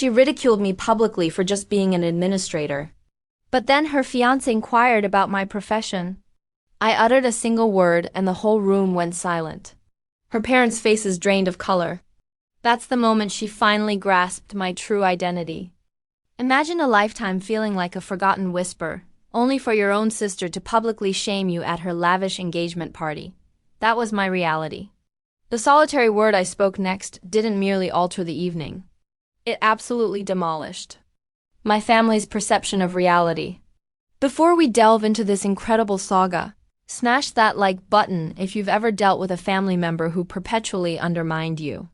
She ridiculed me publicly for just being an administrator. But then her fiancé inquired about my profession. I uttered a single word and the whole room went silent. Her parents' faces drained of color. That's the moment she finally grasped my true identity. Imagine a lifetime feeling like a forgotten whisper, only for your own sister to publicly shame you at her lavish engagement party. That was my reality. The solitary word I spoke next didn't merely alter the evening. It absolutely demolished my family's perception of reality. Before we delve into this incredible saga, smash that like button if you've ever dealt with a family member who perpetually undermined you.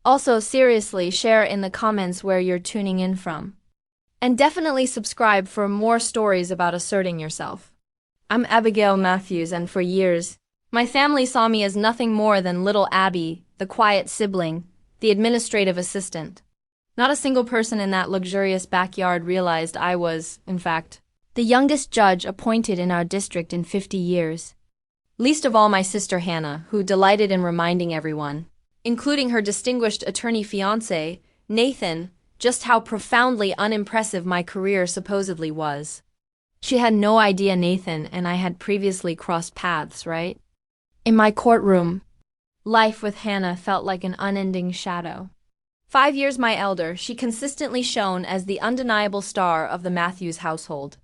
Also, seriously, share in the comments where you're tuning in from. And definitely subscribe for more stories about asserting yourself. I'm Abigail Matthews, and for years, my family saw me as nothing more than little Abby, the quiet sibling, the administrative assistant. Not a single person in that luxurious backyard realized I was, in fact, the youngest judge appointed in our district in 50 years. Least of all my sister Hannah, who delighted in reminding everyone, including her distinguished attorney fiancé, Nathan, just how profoundly unimpressive my career supposedly was. She had no idea Nathan and I had previously crossed paths, right? In my courtroom, life with Hannah felt like an unending shadow. 5 years my elder, she consistently shone as the undeniable star of the Matthews household.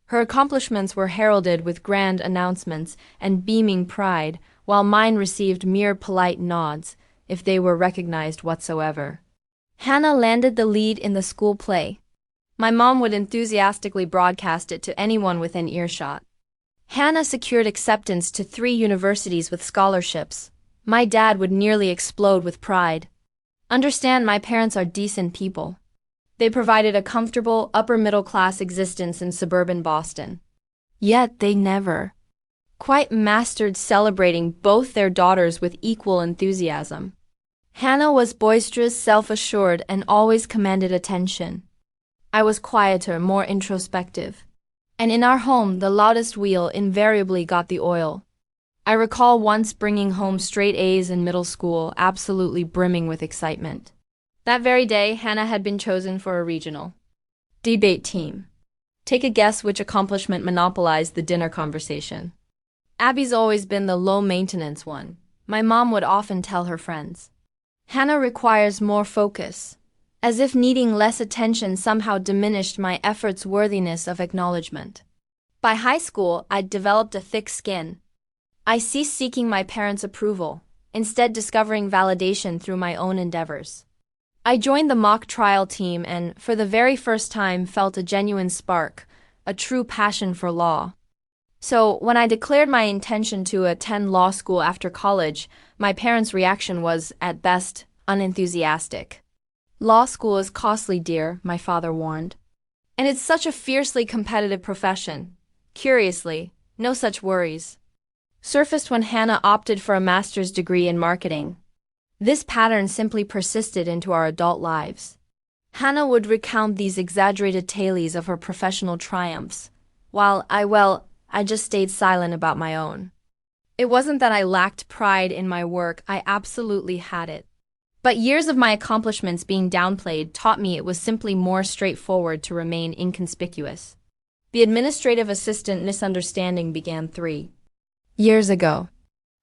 Her accomplishments were heralded with grand announcements and beaming pride, while mine received mere polite nods, if they were recognized whatsoever. Hannah landed the lead in the school play. My mom would enthusiastically broadcast it to anyone within earshot. Hannah secured acceptance to 3 universities with scholarships. My dad would nearly explode with pride. Understand, my parents are decent people. They provided a comfortable, upper-middle-class existence in suburban Boston. Yet they never quite mastered celebrating both their daughters with equal enthusiasm. Hannah was boisterous, self-assured, and always commanded attention. I was quieter, more introspective. And in our home, the loudest wheel invariably got the oil. I recall once bringing home straight A's in middle school, absolutely brimming with excitement. That very day, Hannah had been chosen for a regional debate team. Take a guess which accomplishment monopolized the dinner conversation. Abby's always been the low-maintenance one, my mom would often tell her friends. Hannah requires more focus, as if needing less attention somehow diminished my efforts' worthiness of acknowledgement. By high school, I'd developed a thick skin. I ceased seeking my parents' approval, instead discovering validation through my own endeavors. I joined the mock trial team and, for the very first time, felt a genuine spark, a true passion for law. So, when I declared my intention to attend law school after college, my parents' reaction was, at best, unenthusiastic. Law school is costly, dear, my father warned. And it's such a fiercely competitive profession. Curiously, no such worries surfaced when Hannah opted for a master's degree in marketing. This pattern simply persisted into our adult lives. Hannah would recount these exaggerated tales of her professional triumphs, while I just stayed silent about my own. It wasn't that I lacked pride in my work, I absolutely had it. But years of my accomplishments being downplayed taught me it was simply more straightforward to remain inconspicuous. The administrative assistant misunderstanding began 3 years ago.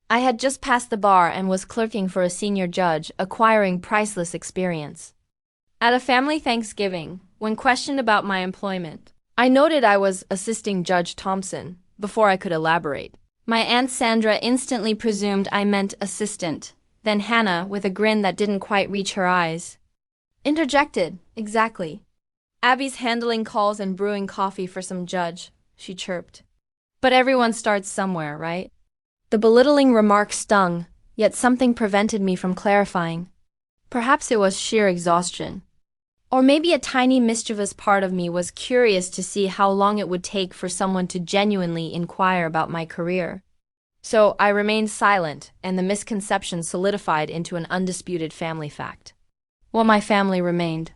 I had just passed the bar and was clerking for a senior judge, acquiring priceless experience. At a family Thanksgiving, when questioned about my employment, I noted I was assisting Judge Thompson, before I could elaborate. My Aunt Sandra instantly presumed I meant assistant, then Hannah, with a grin that didn't quite reach her eyes, interjected, exactly. Abby's handling calls and brewing coffee for some judge, she chirped. But everyone starts somewhere, right? The belittling remark stung, yet something prevented me from clarifying. Perhaps it was sheer exhaustion. Or maybe a tiny mischievous part of me was curious to see how long it would take for someone to genuinely inquire about my career. So I remained silent, and the misconception solidified into an undisputed family fact. What my family remained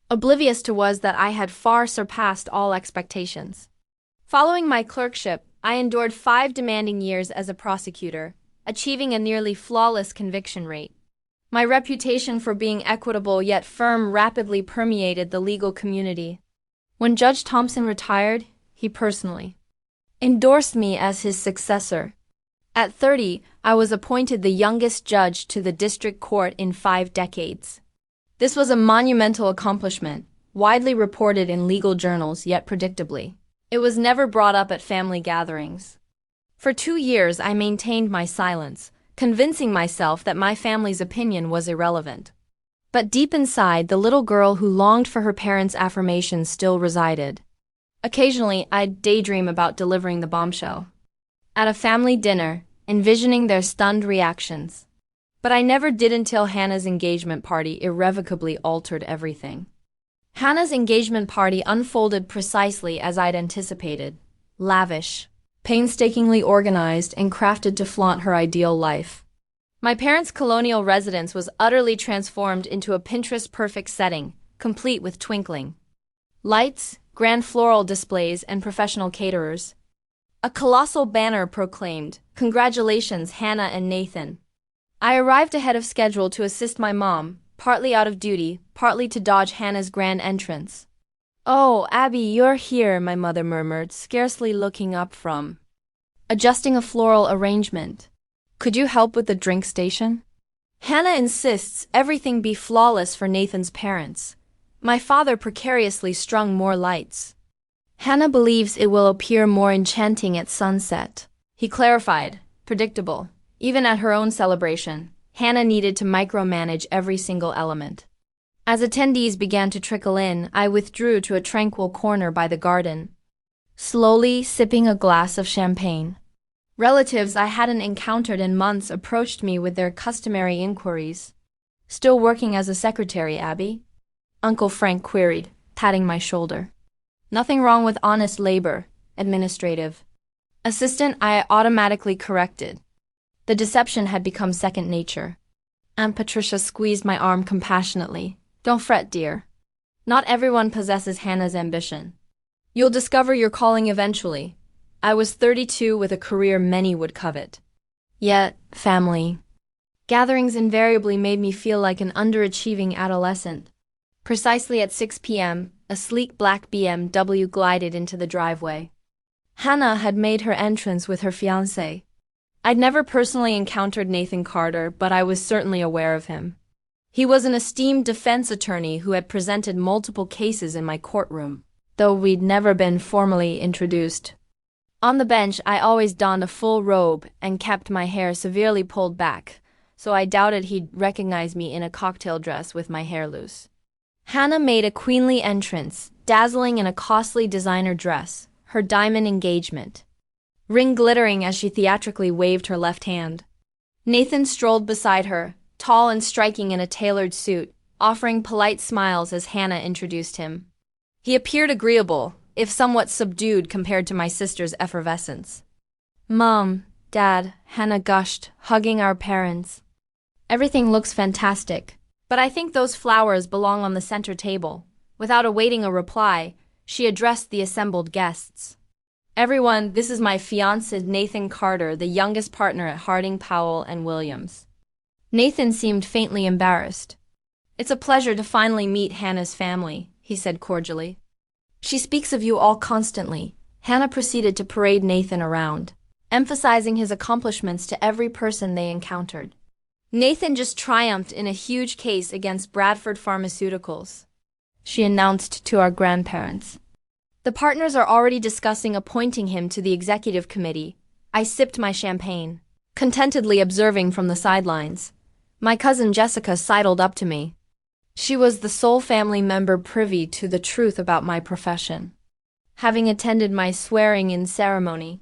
oblivious to was that I had far surpassed all expectations. Following my clerkship, I endured 5 demanding years as a prosecutor, achieving a nearly flawless conviction rate. My reputation for being equitable yet firm rapidly permeated the legal community. When Judge Thompson retired, he personally endorsed me as his successor. At 30, I was appointed the youngest judge to the district court in 5 decades. This was a monumental accomplishment, widely reported in legal journals, yet predictably, it was never brought up at family gatherings. For 2 years, I maintained my silence, convincing myself that my family's opinion was irrelevant. But deep inside, the little girl who longed for her parents' affirmation still resided. Occasionally, I'd daydream about delivering the bombshell at a family dinner, envisioning their stunned reactions. But I never did until Hannah's engagement party irrevocably altered everything. Hannah's engagement party unfolded precisely as I'd anticipated: lavish, painstakingly organized, and crafted to flaunt her ideal life. My parents' colonial residence was utterly transformed into a Pinterest-perfect setting, complete with twinkling lights, grand floral displays, and professional caterers. A colossal banner proclaimed, "Congratulations, Hannah and Nathan." I arrived ahead of schedule to assist my mom, partly out of duty, partly to dodge Hannah's grand entrance. "Oh, Abby, you're here," my mother murmured, scarcely looking up from adjusting a floral arrangement. "Could you help with the drink station?" Hannah insists everything be flawless for Nathan's parents. My father precariously strung more lights. "Hannah believes it will appear more enchanting at sunset," he clarified. Predictable. Even at her own celebration, Hannah needed to micromanage every single element. As attendees began to trickle in, I withdrew to a tranquil corner by the garden, slowly sipping a glass of champagne. Relatives I hadn't encountered in months approached me with their customary inquiries. "Still working as a secretary, Abby?" Uncle Frank queried, patting my shoulder. "Nothing wrong with honest labor, administrative assistant," I automatically corrected. The deception had become second nature. Aunt Patricia squeezed my arm compassionately. "Don't fret, dear. Not everyone possesses Hannah's ambition. You'll discover your calling eventually." I was 32 with a career many would covet. Yet, family gatherings invariably made me feel like an underachieving adolescent. Precisely at 6 p.m., a sleek black BMW glided into the driveway. Hannah had made her entrance with her fiancé. I'd never personally encountered Nathan Carter, but I was certainly aware of him. He was an esteemed defense attorney who had presented multiple cases in my courtroom, though we'd never been formally introduced. On the bench, I always donned a full robe and kept my hair severely pulled back, so I doubted he'd recognize me in a cocktail dress with my hair loose. Hannah made a queenly entrance, dazzling in a costly designer dress, her diamond engagement ring glittering as she theatrically waved her left hand. Nathan strolled beside her, tall and striking in a tailored suit, offering polite smiles as Hannah introduced him. He appeared agreeable, if somewhat subdued compared to my sister's effervescence. "Mom, Dad," Hannah gushed, hugging our parents. "Everything looks fantastic, but I think those flowers belong on the center table." Without awaiting a reply, she addressed the assembled guests. "Everyone, this is my fiancé Nathan Carter, the youngest partner at Harding, Powell and Williams." Nathan seemed faintly embarrassed. "It's a pleasure to finally meet Hannah's family," he said cordially. "She speaks of you all constantly." Hannah proceeded to parade Nathan around, emphasizing his accomplishments to every person they encountered. "Nathan just triumphed in a huge case against Bradford Pharmaceuticals," she announced to our grandparents. "The partners are already discussing appointing him to the executive committee." I sipped my champagne, contentedly observing from the sidelines. My cousin Jessica sidled up to me. She was the sole family member privy to the truth about my profession, having attended my swearing-in ceremony.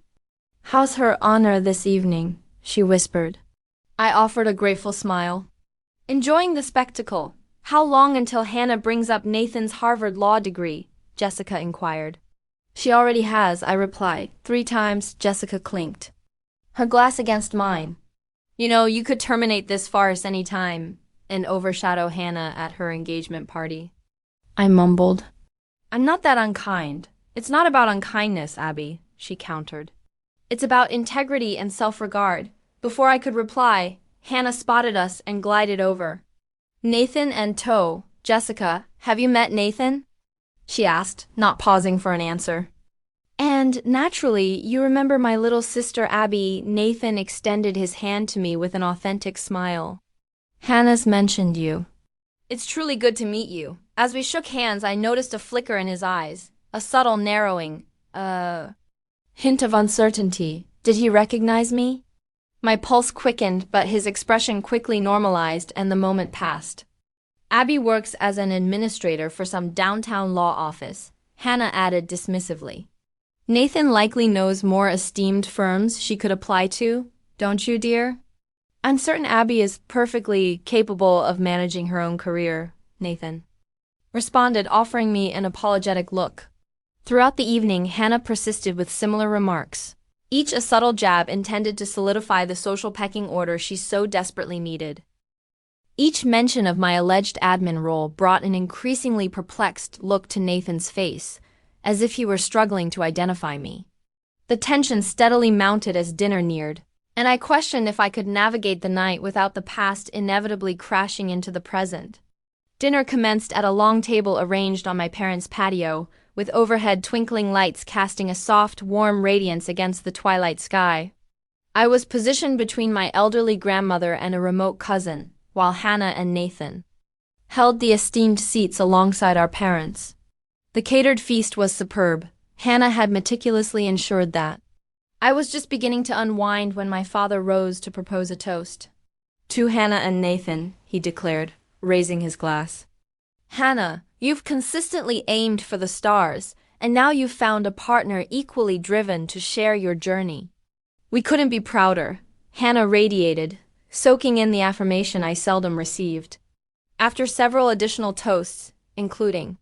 "How's her honor this evening?" she whispered. I offered a grateful smile. "Enjoying the spectacle. How long until Hannah brings up Nathan's Harvard law degree?" Jessica inquired. "She already has," I replied. 3 times, Jessica clinked her glass against mine. "You know, you could terminate this farce any time and overshadow Hannah at her engagement party," I mumbled. "I'm not that unkind." "It's not about unkindness, Abby," she countered. "It's about integrity and self-regard." Before I could reply, Hannah spotted us and glided over. "Nathan and Toe, Jessica, have you met Nathan?" she asked, not pausing for an answer. "And, naturally, you remember my little sister Abby." Nathan extended his hand to me with an authentic smile. "Hannah's mentioned you. It's truly good to meet you." As we shook hands, I noticed a flicker in his eyes, a subtle narrowing, a hint of uncertainty. Did he recognize me? My pulse quickened, but his expression quickly normalized and the moment passed. "Abby works as an administrator for some downtown law office," Hannah added dismissively. "Nathan likely knows more esteemed firms she could apply to, don't you, dear?" "I'm certain Abby is perfectly capable of managing her own career," Nathan responded, offering me an apologetic look. Throughout the evening, Hannah persisted with similar remarks, each a subtle jab intended to solidify the social pecking order she so desperately needed. Each mention of my alleged admin role brought an increasingly perplexed look to Nathan's face, as if he were struggling to identify me. The tension steadily mounted as dinner neared, and I questioned if I could navigate the night without the past inevitably crashing into the present. Dinner commenced at a long table arranged on my parents' patio, with overhead twinkling lights casting a soft, warm radiance against the twilight sky. I was positioned between my elderly grandmother and a remote cousin, while Hannah and Nathan held the esteemed seats alongside our parents. The catered feast was superb. Hannah had meticulously ensured that. I was just beginning to unwind when my father rose to propose a toast. "To Hannah and Nathan," he declared, raising his glass. "Hannah, you've consistently aimed for the stars, and now you've found a partner equally driven to share your journey." "We couldn't be prouder," Hannah radiated, soaking in the affirmation I seldom received. After several additional toasts, including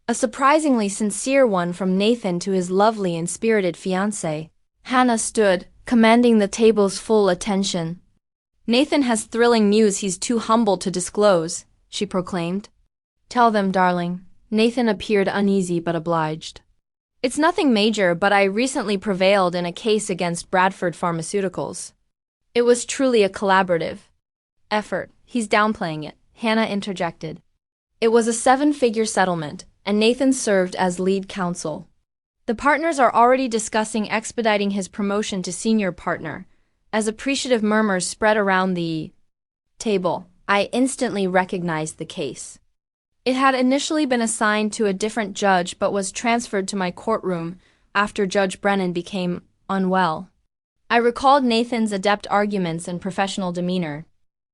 a surprisingly sincere one from Nathan to his lovely and spirited fiancé, Hannah stood, commanding the table's full attention. "Nathan has thrilling news he's too humble to disclose," she proclaimed. "Tell them, darling." Nathan appeared uneasy but obliged. "It's nothing major, but I recently prevailed in a case against Bradford Pharmaceuticals." "It was truly a collaborative effort." "He's downplaying it," Hannah interjected. "It was a 7-figure settlement, and Nathan served as lead counsel. The partners are already discussing expediting his promotion to senior partner." As appreciative murmurs spread around the table, I instantly recognized the case. It had initially been assigned to a different judge but was transferred to my courtroom after Judge Brennan became unwell. I recalled Nathan's adept arguments and professional demeanor.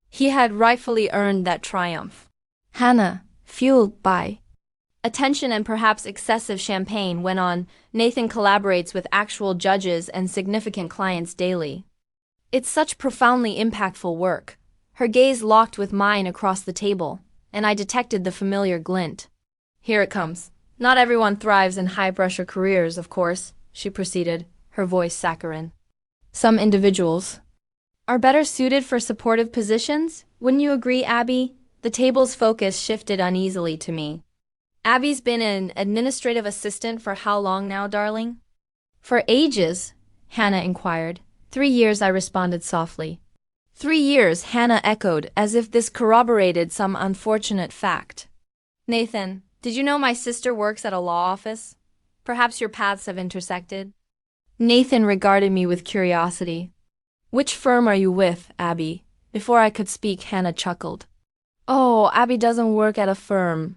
He had rightfully earned that triumph. Hannah, fueled by attention and perhaps excessive champagne, went on. "Nathan collaborates with actual judges and significant clients daily. It's such profoundly impactful work." Her gaze locked with mine across the table, and I detected the familiar glint. "Here it comes. Not everyone thrives in high-pressure careers, of course," she proceeded, her voice saccharine. "Some individuals are better suited for supportive positions. Wouldn't you agree, Abby?" The table's focus shifted uneasily to me. "Abby's been an administrative assistant for how long now, darling?" "For ages," Hannah inquired. 3 years, I responded softly. 3 years, Hannah echoed, as if this corroborated some unfortunate fact. "Nathan, did you know my sister works at a law office? Perhaps your paths have intersected." Nathan regarded me with curiosity. "Which firm are you with, Abby?" Before I could speak, Hannah chuckled. "Oh, Abby doesn't work at a firm.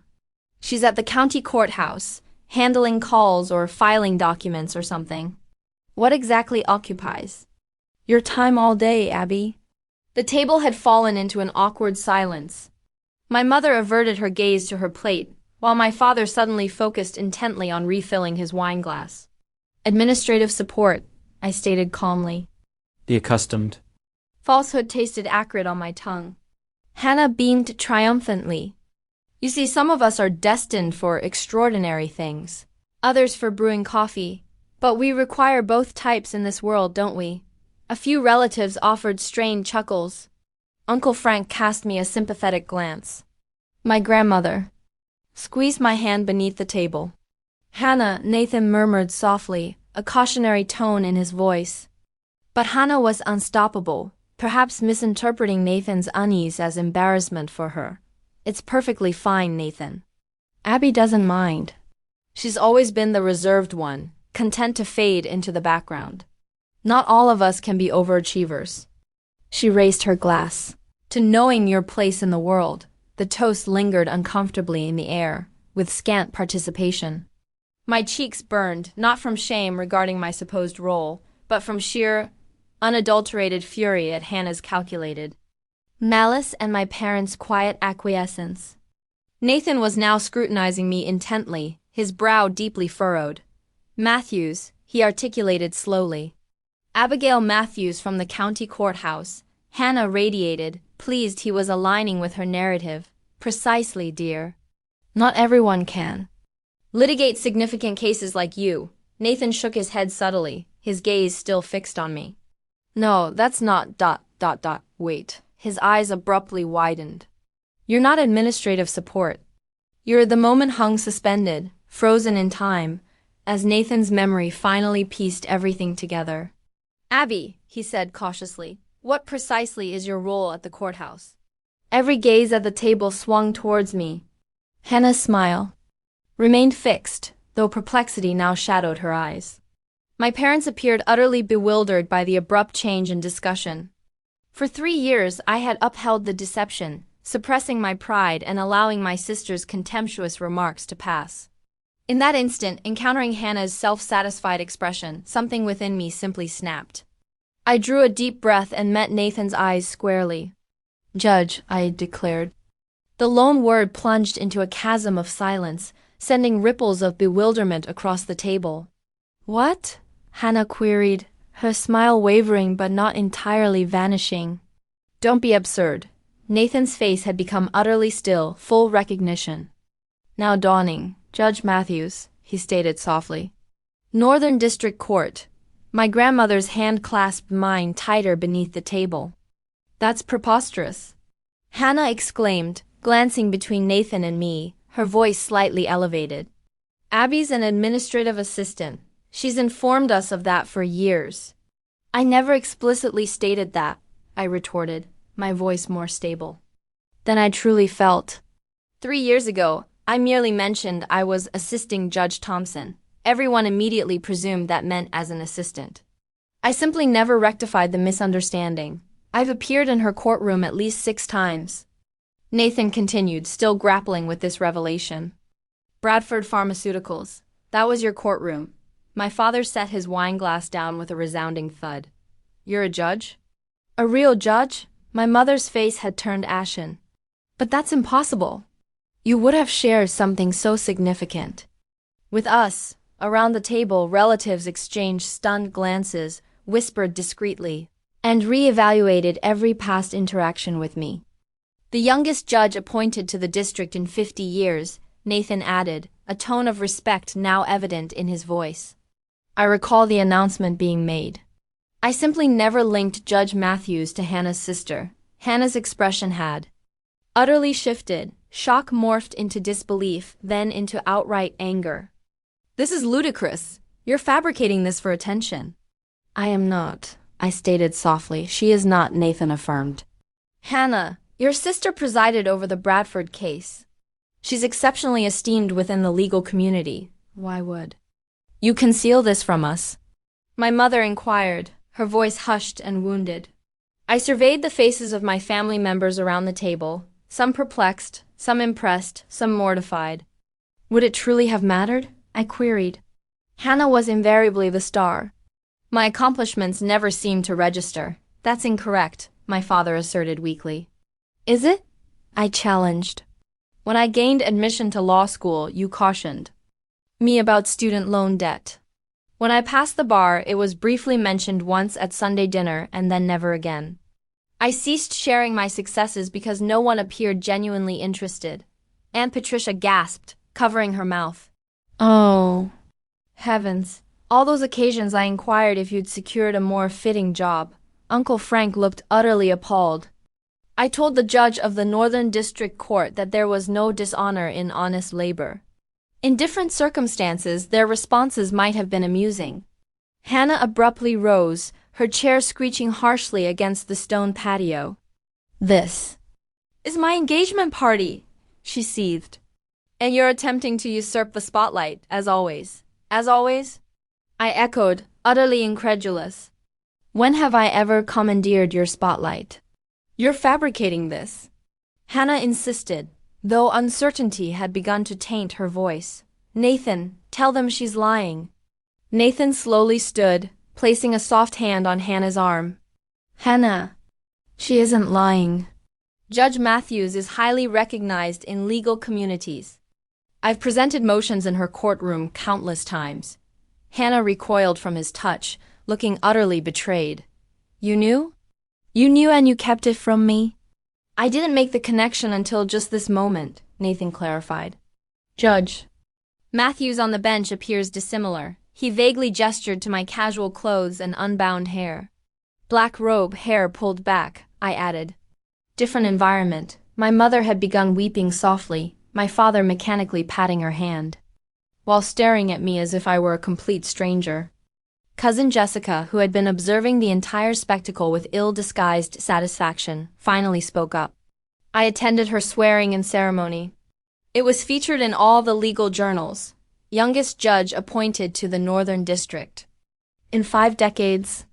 She's at the county courthouse, handling calls or filing documents or something." "What exactly occupies your time all day, Abby?" The table had fallen into an awkward silence. My mother averted her gaze to her plate, while my father suddenly focused intently on refilling his wine glass. "Administrative support," I stated calmly. "The accustomed." Falsehood tasted acrid on my tongue. Hannah beamed triumphantly. "You see, some of us are destined for extraordinary things, others for brewing coffee. But we require both types in this world, don't we?" A few relatives offered strained chuckles. Uncle Frank cast me a sympathetic glance. My grandmother squeezed my hand beneath the table. "Hannah," Nathan murmured softly, a cautionary tone in his voice. But Hannah was unstoppable. perhaps misinterpreting Nathan's unease as embarrassment for her. It's perfectly fine, Nathan. Abby doesn't mind. She's always been the reserved one, content to fade into the background. Not all of us can be overachievers. She raised her glass. To knowing your place in the world, the toast lingered uncomfortably in the air, with scant participation. My cheeks burned, not from shame regarding my supposed role, but from sheer, unadulterated fury at Hannah's calculated malice and my parents' quiet acquiescence. Nathan was now scrutinizing me intently, his brow deeply furrowed. Matthews, he articulated slowly. Abigail Matthews from the county courthouse. Hannah radiated, pleased he was aligning with her narrative. Precisely, dear. Not everyone can litigate significant cases like you. Nathan shook his head subtly, his gaze still fixed on me. No, that's not ... Wait. His eyes abruptly widened. You're not administrative support. You're the moment hung suspended, frozen in time, as Nathan's memory finally pieced everything together. Abby, he said cautiously, what precisely is your role at the courthouse? Every gaze at the table swung towards me. Hannah's smile remained fixed, though perplexity now shadowed her eyes. My parents appeared utterly bewildered by the abrupt change in discussion. For 3 years I had upheld the deception, suppressing my pride and allowing my sister's contemptuous remarks to pass. In that instant, encountering Hannah's self-satisfied expression, something within me simply snapped. I drew a deep breath and met Nathan's eyes squarely. Judge, I declared. The lone word plunged into a chasm of silence, sending ripples of bewilderment across the table. What? Hannah queried, her smile wavering but not entirely vanishing. Don't be absurd. Nathan's face had become utterly still, full recognition. Now dawning, Judge Matthews, he stated softly. Northern District Court. My grandmother's hand clasped mine tighter beneath the table. That's preposterous. Hannah exclaimed, glancing between Nathan and me, her voice slightly elevated. Abby's an administrative assistant. She's informed us of that for years. I never explicitly stated that, I retorted, my voice more stable than I truly felt. 3 years ago, I merely mentioned I was assisting Judge Thompson. Everyone immediately presumed that meant as an assistant. I simply never rectified the misunderstanding. I've appeared in her courtroom at least 6 times. Nathan continued, still grappling with this revelation. Bradford Pharmaceuticals. That was your courtroom. My father set his wine glass down with a resounding thud. You're a judge? A real judge? My mother's face had turned ashen. But that's impossible. You would have shared something so significant. With us, around the table, relatives exchanged stunned glances, whispered discreetly, and re-evaluated every past interaction with me. The youngest judge appointed to the district in 50 years, Nathan added, a tone of respect now evident in his voice. I recall the announcement being made. I simply never linked Judge Matthews to Hannah's sister. Hannah's expression had utterly shifted. Shock morphed into disbelief, then into outright anger. This is ludicrous. You're fabricating this for attention. I am not, I stated softly. She is not, Nathan affirmed. Hannah, your sister presided over the Bradford case. She's exceptionally esteemed within the legal community. Why would you conceal this from us? My mother inquired, her voice hushed and wounded. I surveyed the faces of my family members around the table, some perplexed, some impressed, some mortified. Would it truly have mattered? I queried. Hannah was invariably the star. My accomplishments never seemed to register. That's incorrect, my father asserted weakly. Is it? I challenged. When I gained admission to law school, you cautioned me about student loan debt. When I passed the bar, it was briefly mentioned once at Sunday dinner and then never again. I ceased sharing my successes because no one appeared genuinely interested. Aunt Patricia gasped, covering her mouth. Oh, heavens. All those occasions I inquired if you'd secured a more fitting job. Uncle Frank looked utterly appalled. I told the judge of the Northern District Court that there was no dishonor in honest labor. In different circumstances, their responses might have been amusing. Hannah abruptly rose, her chair screeching harshly against the stone patio. "This is my engagement party," she seethed. "And you're attempting to usurp the spotlight, as always." "As always?" I echoed, utterly incredulous. "When have I ever commandeered your spotlight?" "You're fabricating this," Hannah insisted, though uncertainty had begun to taint her voice. "Nathan, tell them she's lying." Nathan slowly stood, placing a soft hand on Hannah's arm. "Hannah, she isn't lying." Judge Matthews is highly recognized in legal communities. I've presented motions in her courtroom countless times. Hannah recoiled from his touch, looking utterly betrayed. "You knew? You knew and you kept it from me?" "I didn't make the connection until just this moment," Nathan clarified. Judge Matthews on the bench appears dissimilar. He vaguely gestured to my casual clothes and unbound hair. "Black robe, hair pulled back," I added. Different environment. My mother had begun weeping softly, my father mechanically patting her hand, while staring at me as if I were a complete stranger. Cousin Jessica, who had been observing the entire spectacle with ill-disguised satisfaction, finally spoke up. I attended her swearing-in ceremony. It was featured in all the legal journals. Youngest judge appointed to the Northern District in 5 decades.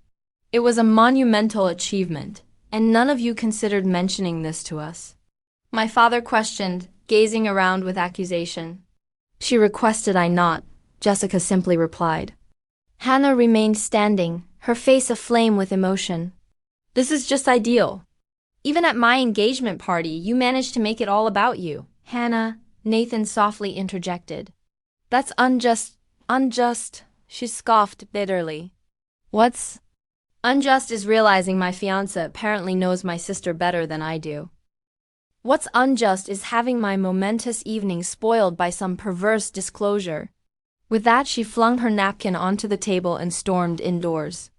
It was a monumental achievement, and none of you considered mentioning this to us. My father questioned, gazing around with accusation. "She requested I not," Jessica simply replied. Hannah remained standing, her face aflame with emotion. "This is just ideal. Even at my engagement party, you managed to make it all about you." "Hannah," Nathan softly interjected. "That's unjust," she scoffed bitterly. "What's unjust is realizing my fiancé apparently knows my sister better than I do. What's unjust is having my momentous evening spoiled by some perverse disclosure." With that, she flung her napkin onto the table and stormed indoors.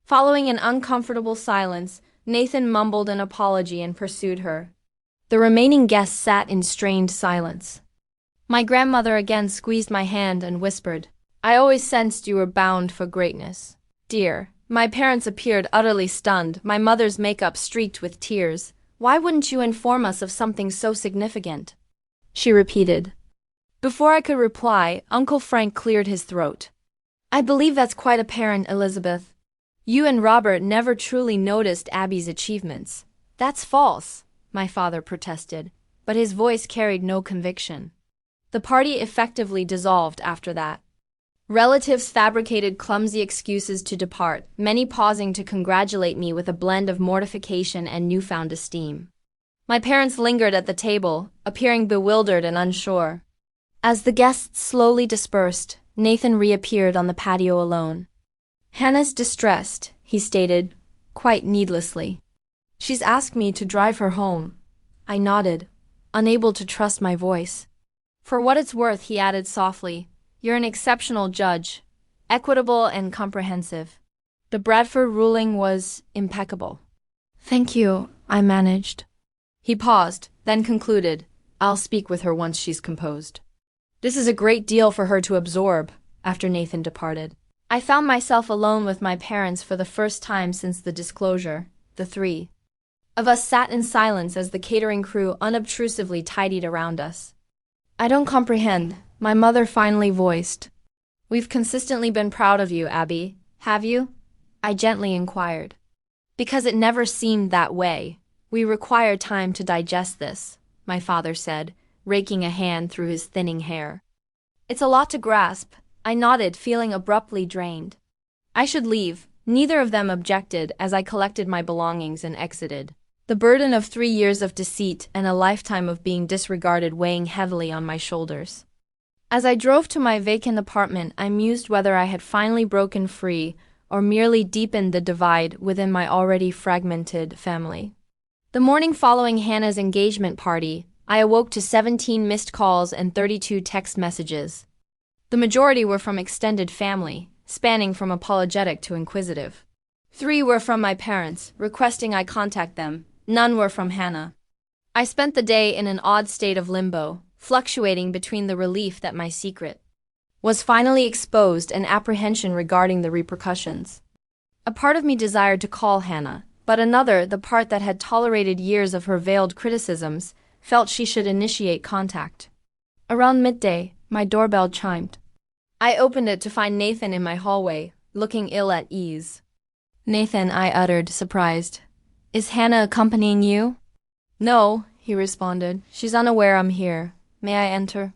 Following an uncomfortable silence, Nathan mumbled an apology and pursued her. The remaining guests sat in strained silence. My grandmother again squeezed my hand and whispered, "I always sensed you were bound for greatness, dear." My parents appeared utterly stunned, my mother's makeup streaked with tears. "Why wouldn't you inform us of something so significant?" she repeated. Before I could reply, Uncle Frank cleared his throat. "I believe that's quite apparent, Elizabeth. You and Robert never truly noticed Abby's achievements." "That's false," my father protested, but his voice carried no conviction. The party effectively dissolved after that. Relatives fabricated clumsy excuses to depart, many pausing to congratulate me with a blend of mortification and newfound esteem. My parents lingered at the table, appearing bewildered and unsure. As the guests slowly dispersed, Nathan reappeared on the patio alone. "Hannah's distressed," he stated, quite needlessly. "She's asked me to drive her home." I nodded, unable to trust my voice. "For what it's worth," he added softly, "you're an exceptional judge, equitable and comprehensive. The Bradford ruling was impeccable." "Thank you," I managed. He paused, then concluded, "I'll speak with her once she's composed." This is a great deal for her to absorb. After Nathan departed, I found myself alone with my parents for the first time since the disclosure. The 3 of us sat in silence as the catering crew unobtrusively tidied around us. "I don't comprehend," my mother finally voiced. "We've consistently been proud of you, Abby. Have you?" I gently inquired. "Because it never seemed that way. We require time to digest this," my father said, raking a hand through his thinning hair. "It's a lot to grasp." I nodded, feeling abruptly drained. I should leave. Neither of them objected as I collected my belongings and exited, the burden of 3 years of deceit and a lifetime of being disregarded weighing heavily on my shoulders. As I drove to my vacant apartment, I mused whether I had finally broken free or merely deepened the divide within my already fragmented family. The morning following Hannah's engagement party, I awoke to 17 missed calls and 32 text messages. The majority were from extended family, spanning from apologetic to inquisitive. 3 were from my parents, requesting I contact them. None were from Hannah. I spent the day in an odd state of limbo, fluctuating between the relief that my secret was finally exposed and apprehension regarding the repercussions. A part of me desired to call Hannah, but another, the part that had tolerated years of her veiled criticisms, felt she should initiate contact. Around midday, my doorbell chimed. I opened it to find Nathan in my hallway, looking ill at ease. "Nathan," I uttered, surprised. "Is Hannah accompanying you?" "No," he responded. "She's unaware I'm here. May I enter?"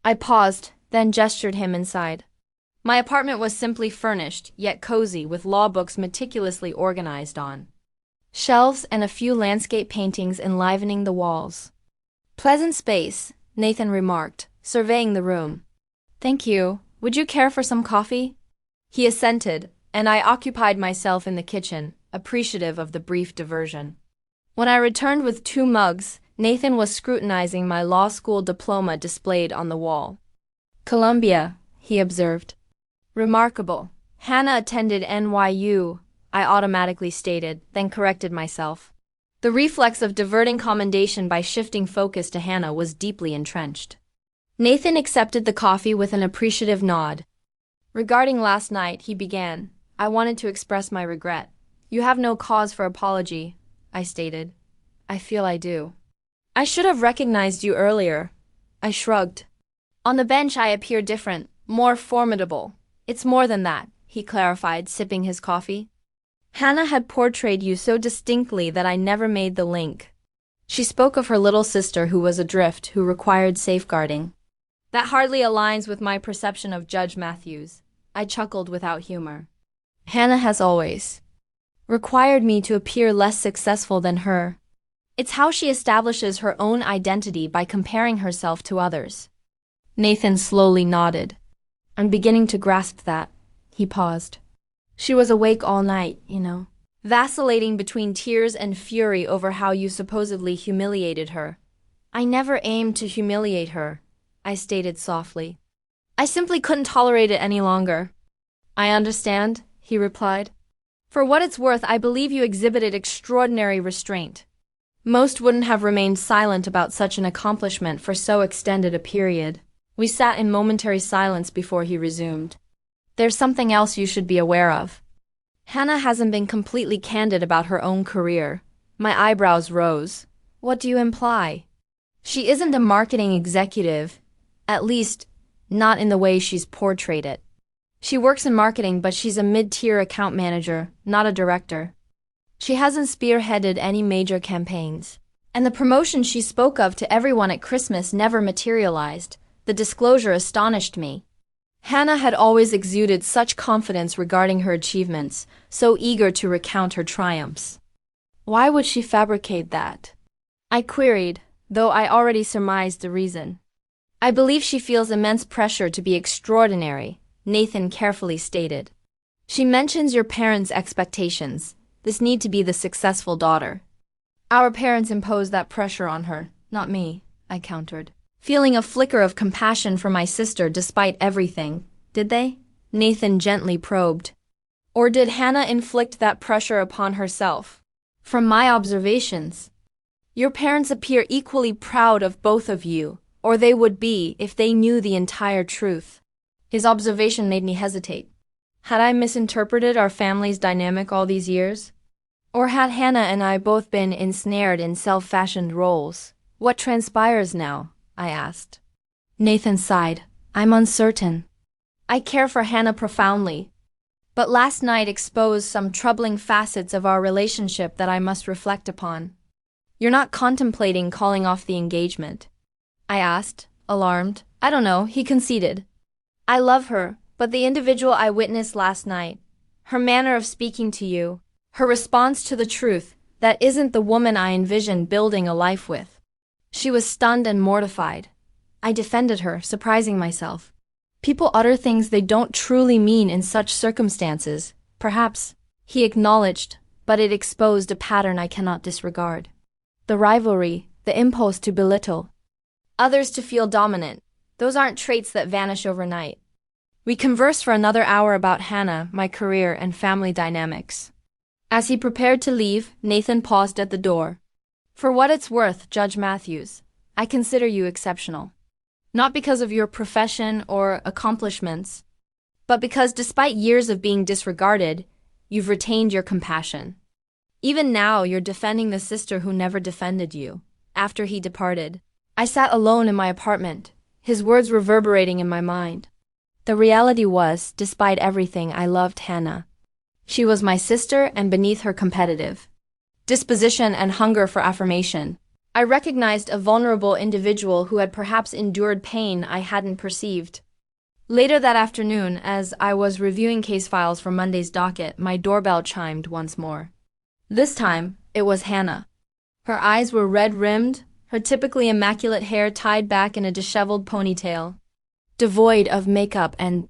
I paused, then gestured him inside. My apartment was simply furnished, yet cozy, with law books meticulously organized on shelves and a few landscape paintings enlivening the walls. "Pleasant space," Nathan remarked, surveying the room. "Thank you. Would you care for some coffee?" He assented, and I occupied myself in the kitchen, appreciative of the brief diversion. When I returned with 2 mugs, Nathan was scrutinizing my law school diploma displayed on the wall. "Columbia," he observed. "Remarkable. Hannah attended NYU," I automatically stated, then corrected myself. The reflex of diverting commendation by shifting focus to Hannah was deeply entrenched. Nathan accepted the coffee with an appreciative nod. "Regarding last night," he began, "I wanted to express my regret." "You have no cause for apology," I stated. "I feel I do." "I should have recognized you earlier." I shrugged. "On the bench I appear different, more formidable." "It's more than that," he clarified, sipping his coffee. "Hannah had portrayed you so distinctly that I never made the link. She spoke of her little sister who was adrift, who required safeguarding. That hardly aligns with my perception of Judge Matthews." I chuckled without humor. "Hannah has always required me to appear less successful than her. It's how she establishes her own identity by comparing herself to others." Nathan slowly nodded. "I'm beginning to grasp that." He paused. "She was awake all night, vacillating between tears and fury over how you supposedly humiliated her." "I never aimed to humiliate her," I stated softly. "I simply couldn't tolerate it any longer." "I understand," he replied. "For what it's worth, I believe you exhibited extraordinary restraint. Most wouldn't have remained silent about such an accomplishment for so extended a period." We sat in momentary silence before he resumed. "There's something else you should be aware of. Hannah hasn't been completely candid about her own career." My eyebrows rose. "What do you imply?" "She isn't a marketing executive, at least, not in the way she's portrayed it. She works in marketing, but she's a mid-tier account manager, not a director. She hasn't spearheaded any major campaigns. And the promotion she spoke of to everyone at Christmas never materialized." The disclosure astonished me. Hannah had always exuded such confidence regarding her achievements, so eager to recount her triumphs. "Why would she fabricate that?" I queried, though I already surmised the reason. "I believe she feels immense pressure to be extraordinary," Nathan carefully stated. "She mentions your parents' expectations, this need to be the successful daughter." "Our parents imposed that pressure on her, not me," I countered, feeling a flicker of compassion for my sister despite everything. "Did they?" Nathan gently probed. "Or did Hannah inflict that pressure upon herself?" "From my observations, your parents appear equally proud of both of you, or they would be if they knew the entire truth." His observation made me hesitate. Had I misinterpreted our family's dynamic all these years? Or had Hannah and I both been ensnared in self-fashioned roles? "What transpires now?" I asked. Nathan sighed. "I'm uncertain. I care for Hannah profoundly, but last night exposed some troubling facets of our relationship that I must reflect upon." "You're not contemplating calling off the engagement?" I asked, alarmed. "I don't know," he conceded. "I love her, but the individual I witnessed last night, her manner of speaking to you, her response to the truth, that isn't the woman I envisioned building a life with." She was stunned and mortified. I defended her, surprising myself. People utter things they don't truly mean in such circumstances. Perhaps, he acknowledged, but it exposed a pattern I cannot disregard. The rivalry, the impulse to belittle others, to feel dominant, those aren't traits that vanish overnight. We conversed for another hour about Hannah, my career, and family dynamics. As he prepared to leave, Nathan paused at the door. "For what it's worth, Judge Matthews, I consider you exceptional. Not because of your profession or accomplishments, but because despite years of being disregarded, You've retained your compassion. Even now, you're defending the sister who never defended you. After he departed, I sat alone in my apartment, his words reverberating in my mind. The reality was, despite everything, I loved Hannah. She was my sister, and beneath her competitive disposition and hunger for affirmation, I recognized a vulnerable individual who had perhaps endured pain I hadn't perceived. Later that afternoon, as I was reviewing case files for Monday's docket, my doorbell chimed once more. This time, it was Hannah. Her eyes were red-rimmed, her typically immaculate hair tied back in a disheveled ponytail. Devoid of makeup and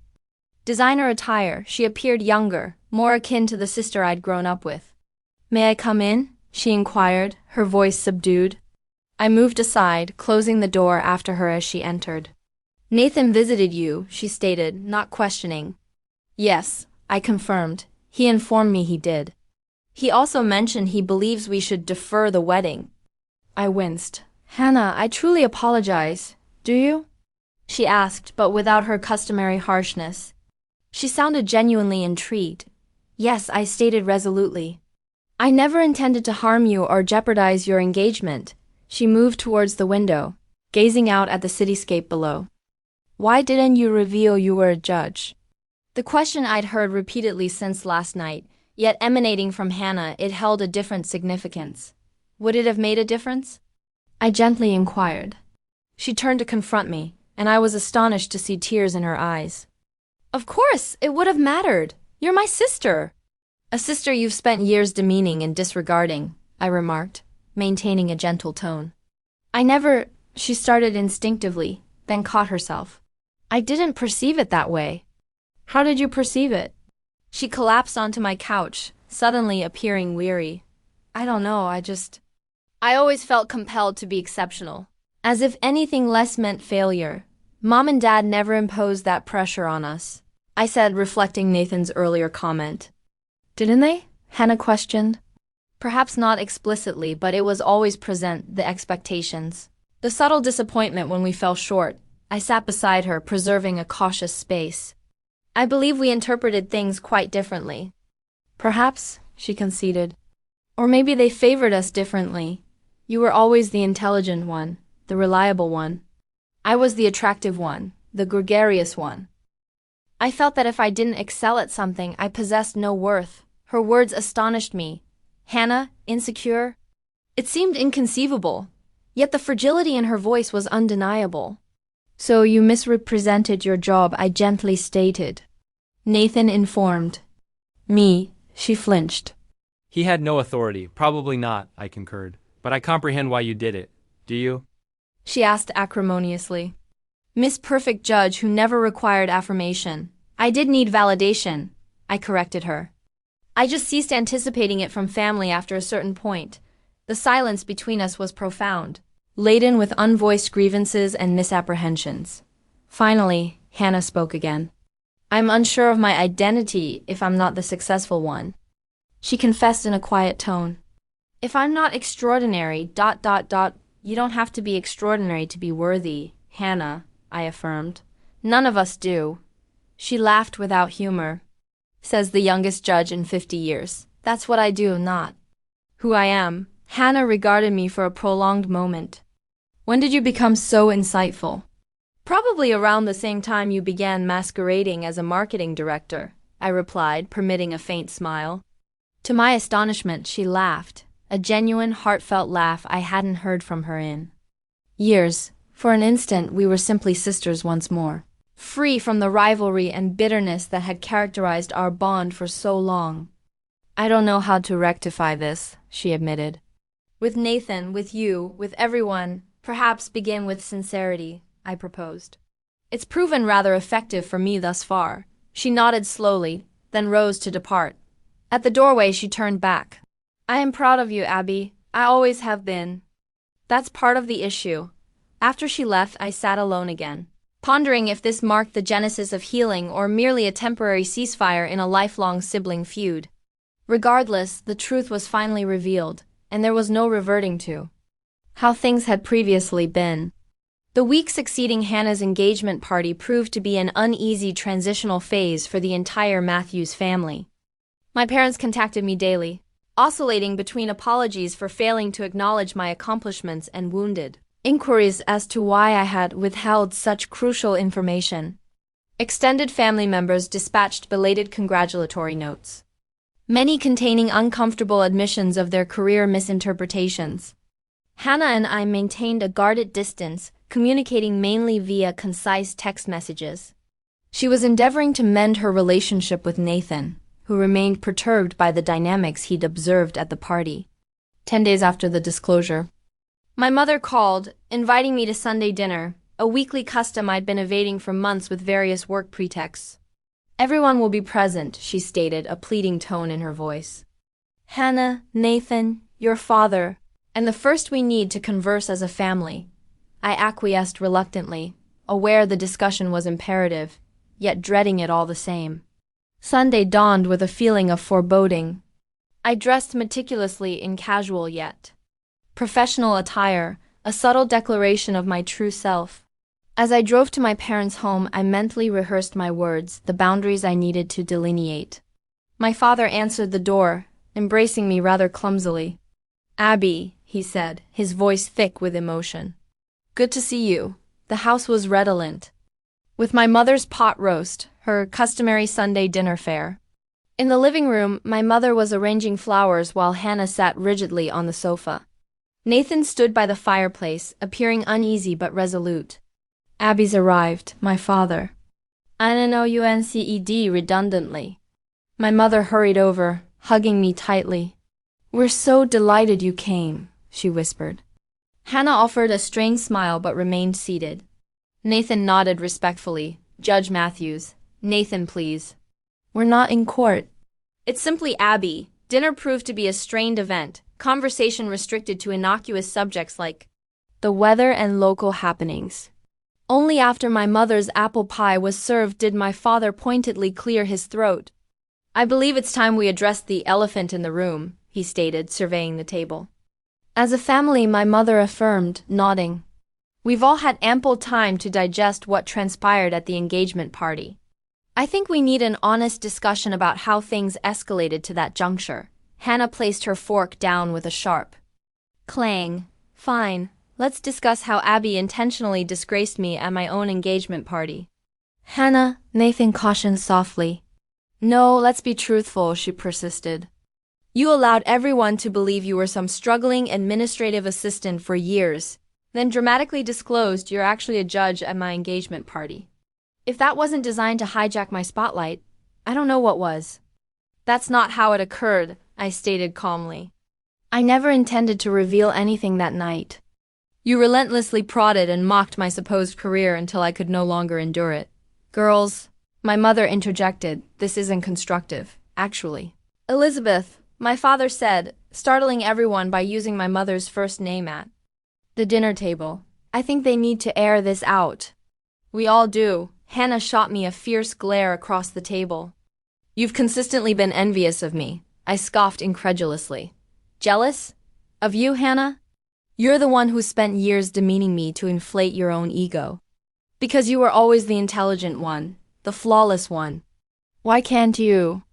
designer attire, she appeared younger, more akin to the sister I'd grown up with. "May I come in?" she inquired, her voice subdued. I moved aside, closing the door after her as she entered. "Nathan visited you," she stated, not questioning. "Yes," I confirmed. "He informed me he did. He also mentioned he believes we should defer the wedding." I winced. "Hannah, I truly apologize. Do you?" she asked, but without her customary harshness. She sounded genuinely intrigued. "Yes," I stated resolutely. "I never intended to harm you or jeopardize your engagement." She moved towards the window, gazing out at the cityscape below. "Why didn't you reveal you were a judge?" The question I'd heard repeatedly since last night, yet emanating from Hannah, it held a different significance. Would it have made a difference? I gently inquired. She turned to confront me, and I was astonished to see tears in her eyes. "Of course, it would have mattered. You're my sister." "A sister you've spent years demeaning and disregarding," I remarked, maintaining a gentle tone. "I never," she started instinctively, then caught herself. "I didn't perceive it that way." "How did you perceive it?" She collapsed onto my couch, suddenly appearing weary. "I don't know, I always felt compelled to be exceptional. As if anything less meant failure. Mom and Dad never imposed that pressure on us," I said, reflecting Nathan's earlier comment. "Didn't they?" Hannah questioned. "Perhaps not explicitly, but it was always present, the expectations. The subtle disappointment when we fell short." I sat beside her, preserving a cautious space. "I believe we interpreted things quite differently." "Perhaps," she conceded. "Or maybe they favored us differently. You were always the intelligent one, the reliable one. I was the attractive one, the gregarious one. I felt that if I didn't excel at something, I possessed no worth." Her words astonished me. Hannah, insecure? It seemed inconceivable, yet the fragility in her voice was undeniable. "So you misrepresented your job," I gently stated. Nathan informed. "Me?" She flinched. "He had no authority. Probably not," I concurred. "But I comprehend why you did it. Do you?" she asked acrimoniously. "Miss Perfect Judge who never required affirmation. I did need validation," I corrected her. "I just ceased anticipating it from family after a certain point." The silence between us was profound, laden with unvoiced grievances and misapprehensions. Finally, Hannah spoke again. "I'm unsure of my identity if I'm not the successful one," she confessed in a quiet tone. "If I'm not extraordinary, you don't have to be extraordinary to be worthy, Hannah," I affirmed. "None of us do." She laughed without humor. "Says the youngest judge in 50 years. That's what I do, not who I am." Hannah regarded me for a prolonged moment. "When did you become so insightful?" "Probably around the same time you began masquerading as a marketing director," I replied, permitting a faint smile. To my astonishment, she laughed, a genuine, heartfelt laugh I hadn't heard from her in years. For an instant, we were simply sisters once more, free from the rivalry and bitterness that had characterized our bond for so long. "I don't know how to rectify this," she admitted. "With Nathan, with you, with everyone, perhaps begin with sincerity," I proposed. "It's proven rather effective for me thus far." She nodded slowly, then rose to depart. At the doorway, she turned back. "I am proud of you, Abby. I always have been." "That's part of the issue." After she left, I sat alone again, pondering if this marked the genesis of healing or merely a temporary ceasefire in a lifelong sibling feud. Regardless, the truth was finally revealed, and there was no reverting to how things had previously been. The week succeeding Hannah's engagement party proved to be an uneasy transitional phase for the entire Matthews family. My parents contacted me daily, oscillating between apologies for failing to acknowledge my accomplishments and wounded inquiries as to why I had withheld such crucial information. Extended family members dispatched belated congratulatory notes, many containing uncomfortable admissions of their career misinterpretations. Hannah and I maintained a guarded distance, communicating mainly via concise text messages. She was endeavoring to mend her relationship with Nathan, who remained perturbed by the dynamics he'd observed at the party. 10 days after the disclosure, my mother called, inviting me to Sunday dinner, a weekly custom I'd been evading for months with various work pretexts. Everyone will be present, she stated, a pleading tone in her voice. Hannah, Nathan, your father, and the first we need to converse as a family. I acquiesced reluctantly, aware the discussion was imperative, yet dreading it all the same. Sunday dawned with a feeling of foreboding. I dressed meticulously in casual yet professional attire, a subtle declaration of my true self. As I drove to my parents' home, I mentally rehearsed my words, the boundaries I needed to delineate. My father answered the door, embracing me rather clumsily. "Abby," he said, his voice thick with emotion. "Good to see you." The house was redolent with my mother's pot roast, her customary Sunday dinner fare. In the living room, my mother was arranging flowers while Hannah sat rigidly on the sofa. Nathan stood by the fireplace, appearing uneasy but resolute. "Abby's arrived, my father." "I-N-O-U-N-C-E-D," redundantly. My mother hurried over, hugging me tightly. "We're so delighted you came," she whispered. Hannah offered a strained smile but remained seated. Nathan nodded respectfully. "Judge Matthews. Nathan, please." "We're not in court." "It's simply Abby." Dinner proved to be a strained event, conversation restricted to innocuous subjects like the weather and local happenings. Only after my mother's apple pie was served did my father pointedly clear his throat. "I believe it's time we addressed the elephant in the room," he stated, surveying the table. As a family, my mother affirmed, nodding. "We've all had ample time to digest what transpired at the engagement party. I think we need an honest discussion about how things escalated to that juncture." Hannah placed her fork down with a sharp clang. "Fine, let's discuss how Abby intentionally disgraced me at my own engagement party." "Hannah," Nathan cautioned softly. "No, let's be truthful," she persisted. "You allowed everyone to believe you were some struggling administrative assistant for years, then dramatically disclosed you're actually a judge at my engagement party. If that wasn't designed to hijack my spotlight, I don't know what was." "That's not how it occurred," I stated calmly. "I never intended to reveal anything that night." "You relentlessly prodded and mocked my supposed career until I could no longer endure it." "Girls," my mother interjected, "this isn't constructive, actually." "Elizabeth," my father said, startling everyone by using my mother's first name at the dinner table. "I think they need to air this out." "We all do." Hannah shot me a fierce glare across the table. "You've consistently been envious of me," I scoffed incredulously. "Jealous? Of you, Hannah? You're the one who spent years demeaning me to inflate your own ego. Because you were always the intelligent one, the flawless one. Why can't you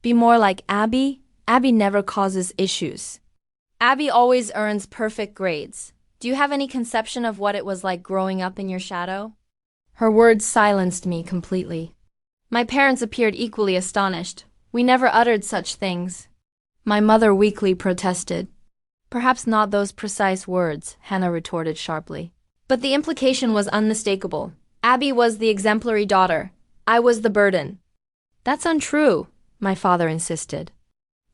be more like Abby? Abby never causes issues. Abby always earns perfect grades. Do you have any conception of what it was like growing up in your shadow?" Her words silenced me completely. My parents appeared equally astonished. "We never uttered such things." My mother weakly protested. "Perhaps not those precise words," Hannah retorted sharply. But the implication was unmistakable. Abby was the exemplary daughter. I was the burden. "That's untrue," my father insisted.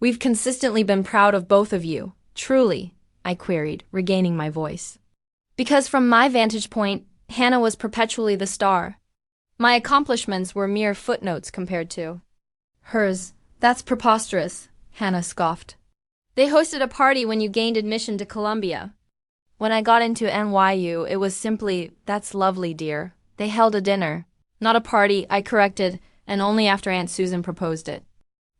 "We've consistently been proud of both of you." "Truly?" I queried, regaining my voice. "Because from my vantage point, Hannah was perpetually the star. My accomplishments were mere footnotes compared to hers." "That's preposterous," Hannah scoffed. "They hosted a party when you gained admission to Columbia. When I got into NYU, it was simply, 'That's lovely, dear.' They held a dinner, not a party," I corrected, "and only after Aunt Susan proposed it.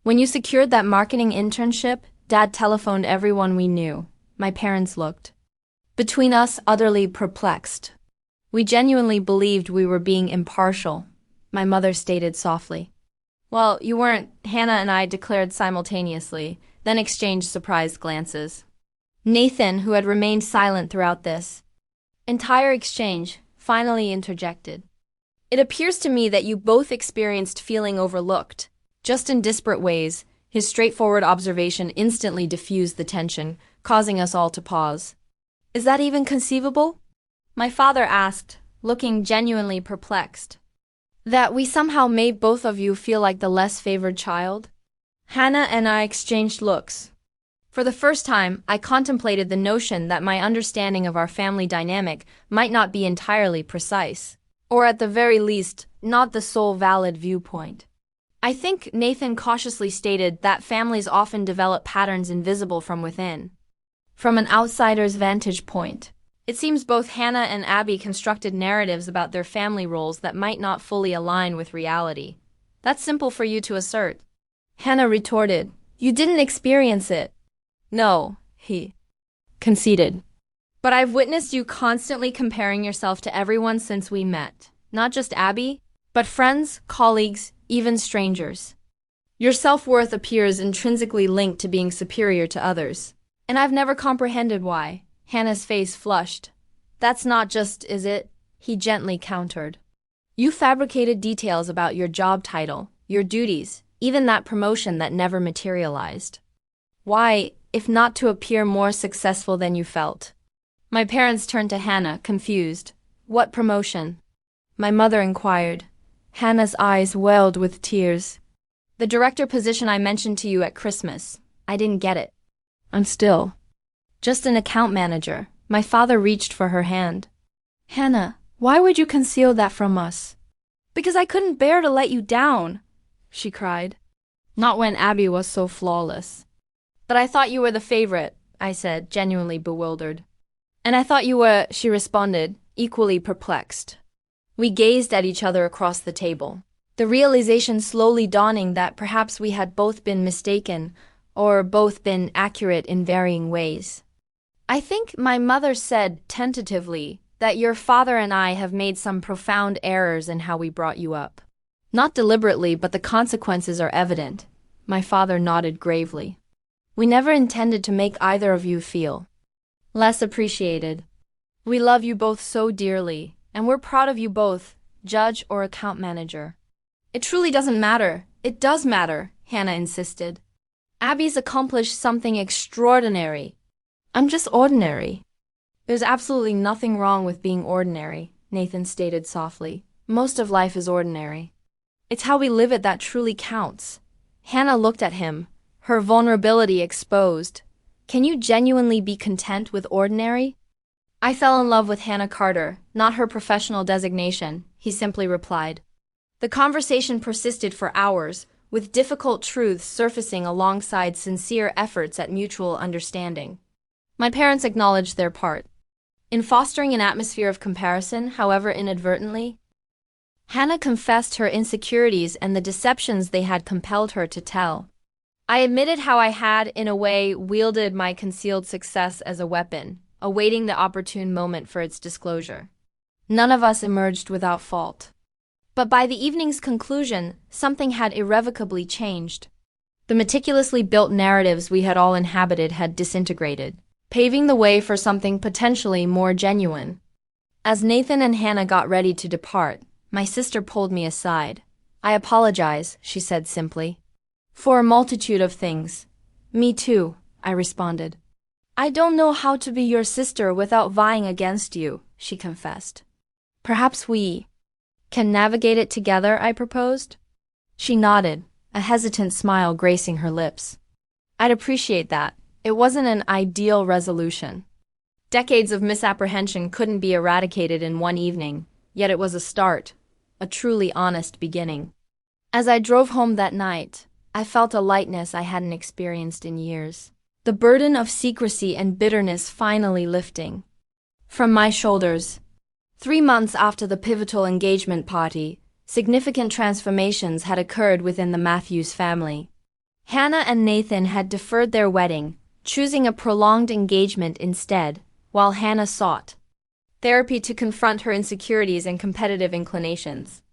When you secured that marketing internship, Dad telephoned everyone we knew." My parents looked between us, utterly perplexed. "We genuinely believed we were being impartial," my mother stated softly. Well, you weren't, Hannah and I declared simultaneously, then exchanged surprised glances. Nathan, who had remained silent throughout this entire exchange, finally interjected. It appears to me that you both experienced feeling overlooked, just in disparate ways. His straightforward observation instantly diffused the tension, causing us all to pause. Is that even conceivable? My father asked, looking genuinely perplexed. That we somehow made both of you feel like the less favored child? Hannah and I exchanged looks. For the first time, I contemplated the notion that my understanding of our family dynamic might not be entirely precise, or at the very least, not the sole valid viewpoint. I think Nathan cautiously stated that families often develop patterns invisible from within. From an outsider's vantage point, it seems both Hannah and Abby constructed narratives about their family roles that might not fully align with reality. That's simple for you to assert. Hannah retorted, You didn't experience it. No, he conceded. But I've witnessed you constantly comparing yourself to everyone since we met. Not just Abby, but friends, colleagues, even strangers. Your self-worth appears intrinsically linked to being superior to others. And I've never comprehended why. Hannah's face flushed. That's not just, is it? He gently countered. You fabricated details about your job title, your duties, even that promotion that never materialized. Why, if not to appear more successful than you felt? My parents turned to Hannah, confused. What promotion? My mother inquired. Hannah's eyes welled with tears. The director position I mentioned to you at Christmas. I didn't get it. I'm still just an account manager. My father reached for her hand. Hannah, why would you conceal that from us? Because I couldn't bear to let you down, she cried. Not when Abby was so flawless. But I thought you were the favorite, I said, genuinely bewildered. And I thought you were, she responded, equally perplexed. We gazed at each other across the table, the realization slowly dawning that perhaps we had both been mistaken, or both been accurate in varying ways. I think my mother said tentatively that your father and I have made some profound errors in how we brought you up. Not deliberately, but the consequences are evident. My father nodded gravely. We never intended to make either of you feel less appreciated. We love you both so dearly, and we're proud of you both, judge or account manager. It truly doesn't matter. It does matter, Hannah insisted. Abby's accomplished something extraordinary. I'm just ordinary. There's absolutely nothing wrong with being ordinary, Nathan stated softly. Most of life is ordinary. It's how we live it that truly counts. Hannah looked at him, her vulnerability exposed. Can you genuinely be content with ordinary? I fell in love with Hannah Carter, not her professional designation, he simply replied. The conversation persisted for hours, with difficult truths surfacing alongside sincere efforts at mutual understanding. My parents acknowledged their part in fostering an atmosphere of comparison, however inadvertently. Hannah confessed her insecurities and the deceptions they had compelled her to tell. I admitted how I had, in a way, wielded my concealed success as a weapon, awaiting the opportune moment for its disclosure. None of us emerged without fault. But by the evening's conclusion, something had irrevocably changed. The meticulously built narratives we had all inhabited had disintegrated, paving the way for something potentially more genuine. As Nathan and Hannah got ready to depart, my sister pulled me aside. I apologize, she said simply. For a multitude of things. Me too, I responded. I don't know how to be your sister without vying against you, she confessed. Perhaps we can navigate it together, I proposed. She nodded, a hesitant smile gracing her lips. I'd appreciate that. It wasn't an ideal resolution. Decades of misapprehension couldn't be eradicated in one evening, yet it was a start, a truly honest beginning. As I drove home that night, I felt a lightness I hadn't experienced in years. The burden of secrecy and bitterness finally lifting from my shoulders. 3 months after the pivotal engagement party, significant transformations had occurred within the Matthews family. Hannah and Nathan had deferred their wedding, choosing a prolonged engagement instead, while Hannah sought therapy to confront her insecurities and competitive inclinations.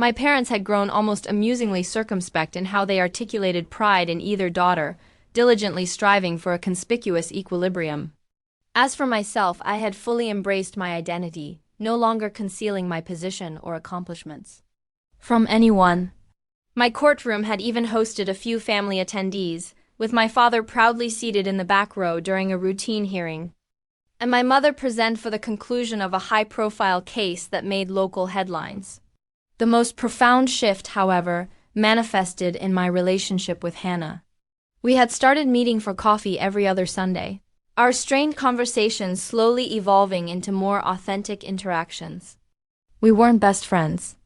My parents had grown almost amusingly circumspect in how they articulated pride in either daughter, diligently striving for a conspicuous equilibrium. As for myself, I had fully embraced my identity, no longer concealing my position or accomplishments from anyone. My courtroom had even hosted a few family attendees, with my father proudly seated in the back row during a routine hearing, and my mother present for the conclusion of a high-profile case that made local headlines. The most profound shift, however, manifested in my relationship with Hannah. We had started meeting for coffee every other Sunday, our strained conversations slowly evolving into more authentic interactions. We weren't best friends.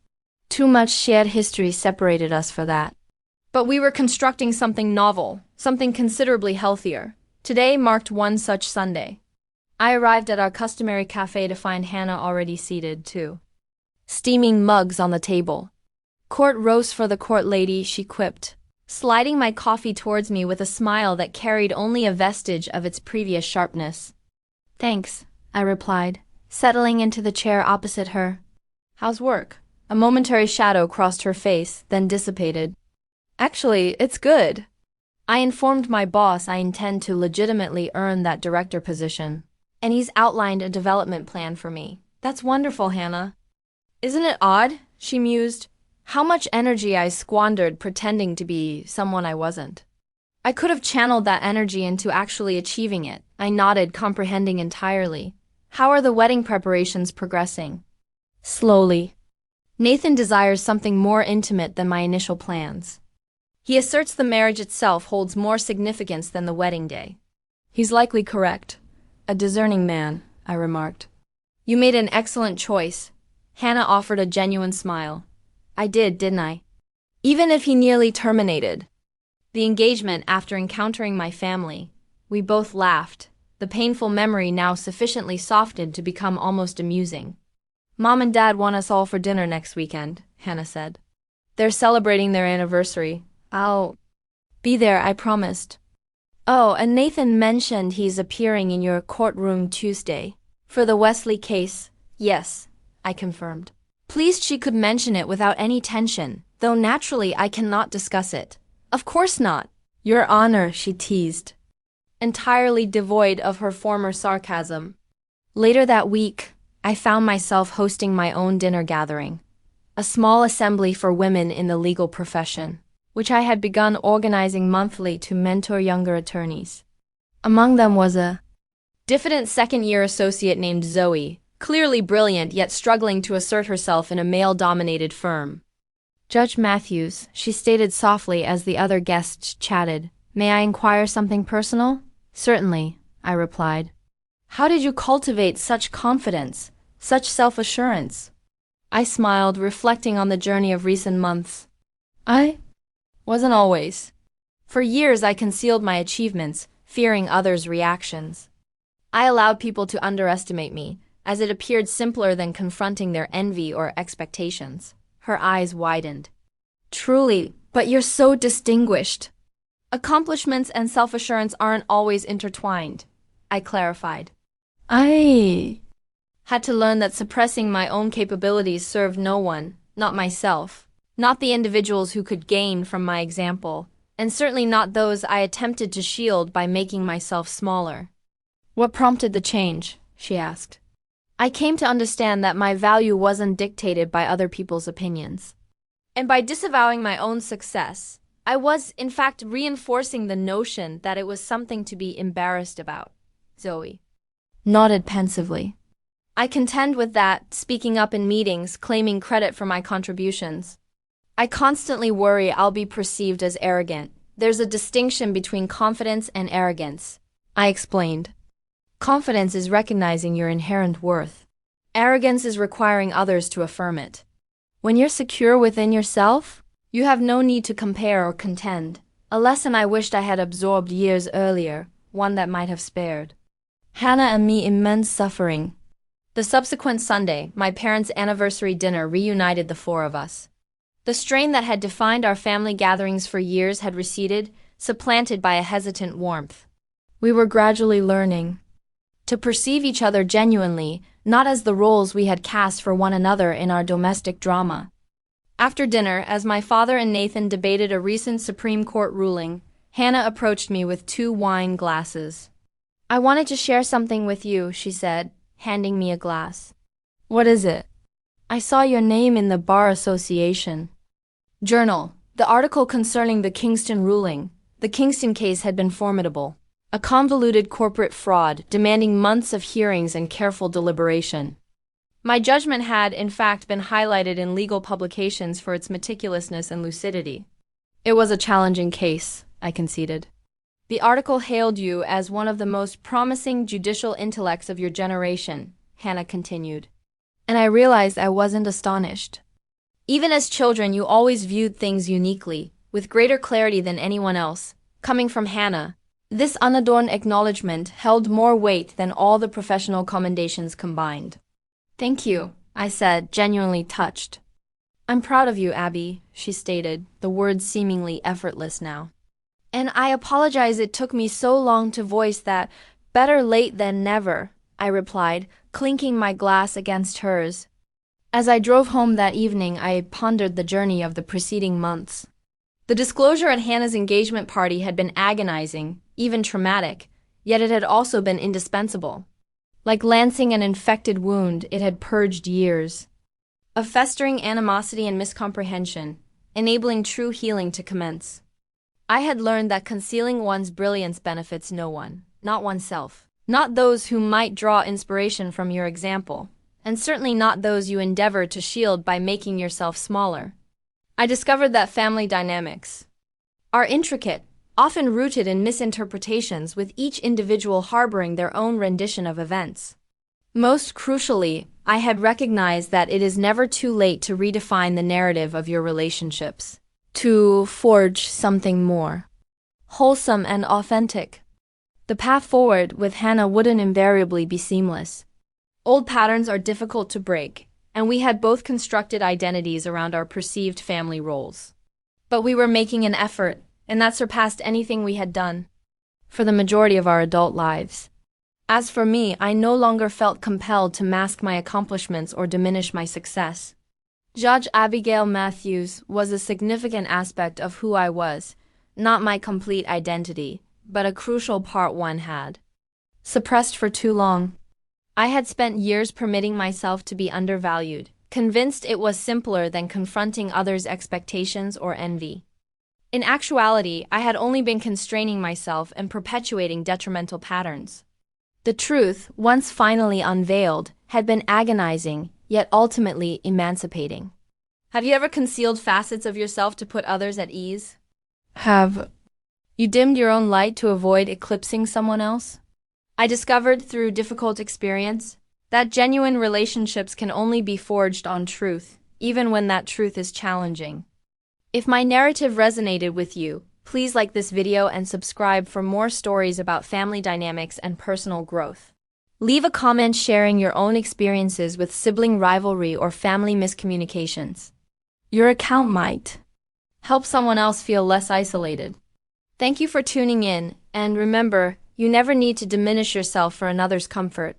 Too much shared history separated us for that. But we were constructing something novel, something considerably healthier. Today marked one such Sunday. I arrived at our customary cafe to find Hannah already seated, too. Steaming mugs on the table. "Court roast for the court lady," she quipped, sliding my coffee towards me with a smile that carried only a vestige of its previous sharpness. "Thanks," I replied, settling into the chair opposite her. "How's work?" A momentary shadow crossed her face, then dissipated. "Actually, it's good. I informed my boss I intend to legitimately earn that director position, and he's outlined a development plan for me." "That's wonderful, Hannah." "Isn't it odd," she mused, "how much energy I squandered pretending to be someone I wasn't? I could have channeled that energy into actually achieving it." I nodded, comprehending entirely. "How are the wedding preparations progressing?" "Slowly. Nathan desires something more intimate than my initial plans. He asserts the marriage itself holds more significance than the wedding day." "He's likely correct. A discerning man," I remarked. "You made an excellent choice." Hannah offered a genuine smile. "I did, didn't I? Even if he nearly terminated the engagement after encountering my family." We both laughed, the painful memory now sufficiently softened to become almost amusing. "Mom and Dad want us all for dinner next weekend," Hannah said. "They're celebrating their anniversary. I'll be there, I promised." "Oh, and Nathan mentioned he's appearing in your courtroom Tuesday for the Wesley case." "Yes," I confirmed. Pleased she could mention it without any tension, though naturally I cannot discuss it. "Of course not, Your Honor," she teased, entirely devoid of her former sarcasm. Later that week, I found myself hosting my own dinner gathering, a small assembly for women in the legal profession, which I had begun organizing monthly to mentor younger attorneys. Among them was a diffident second-year associate named Zoe, clearly brilliant yet struggling to assert herself in a male-dominated firm. "Judge Matthews," she stated softly as the other guests chatted, "may I inquire something personal?" "Certainly," I replied. "How did you cultivate such confidence, such self-assurance?" I smiled, reflecting on the journey of recent months. "I wasn't always. For years I concealed my achievements, fearing others' reactions. I allowed people to underestimate me, as it appeared simpler than confronting their envy or expectations." Her eyes widened. "Truly, but you're so distinguished." "Accomplishments and self-assurance aren't always intertwined," I clarified. "I had to learn that suppressing my own capabilities served no one, not myself, not the individuals who could gain from my example, and certainly not those I attempted to shield by making myself smaller." "What prompted the change?" she asked. "I came to understand that my value wasn't dictated by other people's opinions. And by disavowing my own success, I was, in fact, reinforcing the notion that it was something to be embarrassed about." Zoe nodded pensively. "I contend with that, speaking up in meetings, claiming credit for my contributions. I constantly worry I'll be perceived as arrogant. There's a distinction between confidence and arrogance," I explained. "Confidence is recognizing your inherent worth. Arrogance is requiring others to affirm it. When you're secure within yourself, you have no need to compare or contend, a lesson I wished I had absorbed years earlier, one that might have spared Hannah and me immense suffering." The subsequent Sunday, my parents' anniversary dinner reunited the four of us. The strain that had defined our family gatherings for years had receded, supplanted by a hesitant warmth. We were gradually learning to perceive each other genuinely, not as the roles we had cast for one another in our domestic drama. After dinner, as my father and Nathan debated a recent Supreme Court ruling, Hannah approached me with 2 wine glasses. "I wanted to share something with you," she said, handing me a glass. "What is it?" "I saw your name in the Bar Association Journal." The article concerning the Kingston ruling. The Kingston case had been formidable. A convoluted corporate fraud demanding months of hearings and careful deliberation. My judgment had, in fact, been highlighted in legal publications for its meticulousness and lucidity. "It was a challenging case," I conceded. "The article hailed you as one of the most promising judicial intellects of your generation," Hannah continued. And I realized I wasn't astonished. Even as children, you always viewed things uniquely, with greater clarity than anyone else. Coming from Hannah, this unadorned acknowledgement held more weight than all the professional commendations combined. "Thank you," I said, genuinely touched. "I'm proud of you, Abby," she stated, the words seemingly effortless now. "And I apologize it took me so long to voice that. Better late than never," I replied, clinking my glass against hers. As I drove home that evening, I pondered the journey of the preceding months. The disclosure at Hannah's engagement party had been agonizing, even traumatic, yet it had also been indispensable. Like lancing an infected wound, it had purged years of festering animosity and miscomprehension, enabling true healing to commence. I had learned that concealing one's brilliance benefits no one, not oneself, not those who might draw inspiration from your example, and certainly not those you endeavor to shield by making yourself smaller. I discovered that family dynamics are intricate, often rooted in misinterpretations, with each individual harboring their own rendition of events. Most crucially, I had recognized that it is never too late to redefine the narrative of your relationships, to forge something more wholesome and authentic. The path forward with Hannah wouldn't invariably be seamless. Old patterns are difficult to break, and we had both constructed identities around our perceived family roles. But we were making an effort, and that surpassed anything we had done for the majority of our adult lives. As for me, I no longer felt compelled to mask my accomplishments or diminish my success. Judge Abigail Matthews was a significant aspect of who I was, not my complete identity, but a crucial part one had suppressed for too long. I had spent years permitting myself to be undervalued, convinced it was simpler than confronting others' expectations or envy. In actuality, I had only been constraining myself and perpetuating detrimental patterns. The truth, once finally unveiled, had been agonizing, yet ultimately emancipating. Have you ever concealed facets of yourself to put others at ease? Have you dimmed your own light to avoid eclipsing someone else? I discovered through difficult experience that genuine relationships can only be forged on truth, even when that truth is challenging. If my narrative resonated with you, please like this video and subscribe for more stories about family dynamics and personal growth. Leave a comment sharing your own experiences with sibling rivalry or family miscommunications. Your account might help someone else feel less isolated. Thank you for tuning in, and remember, you never need to diminish yourself for another's comfort.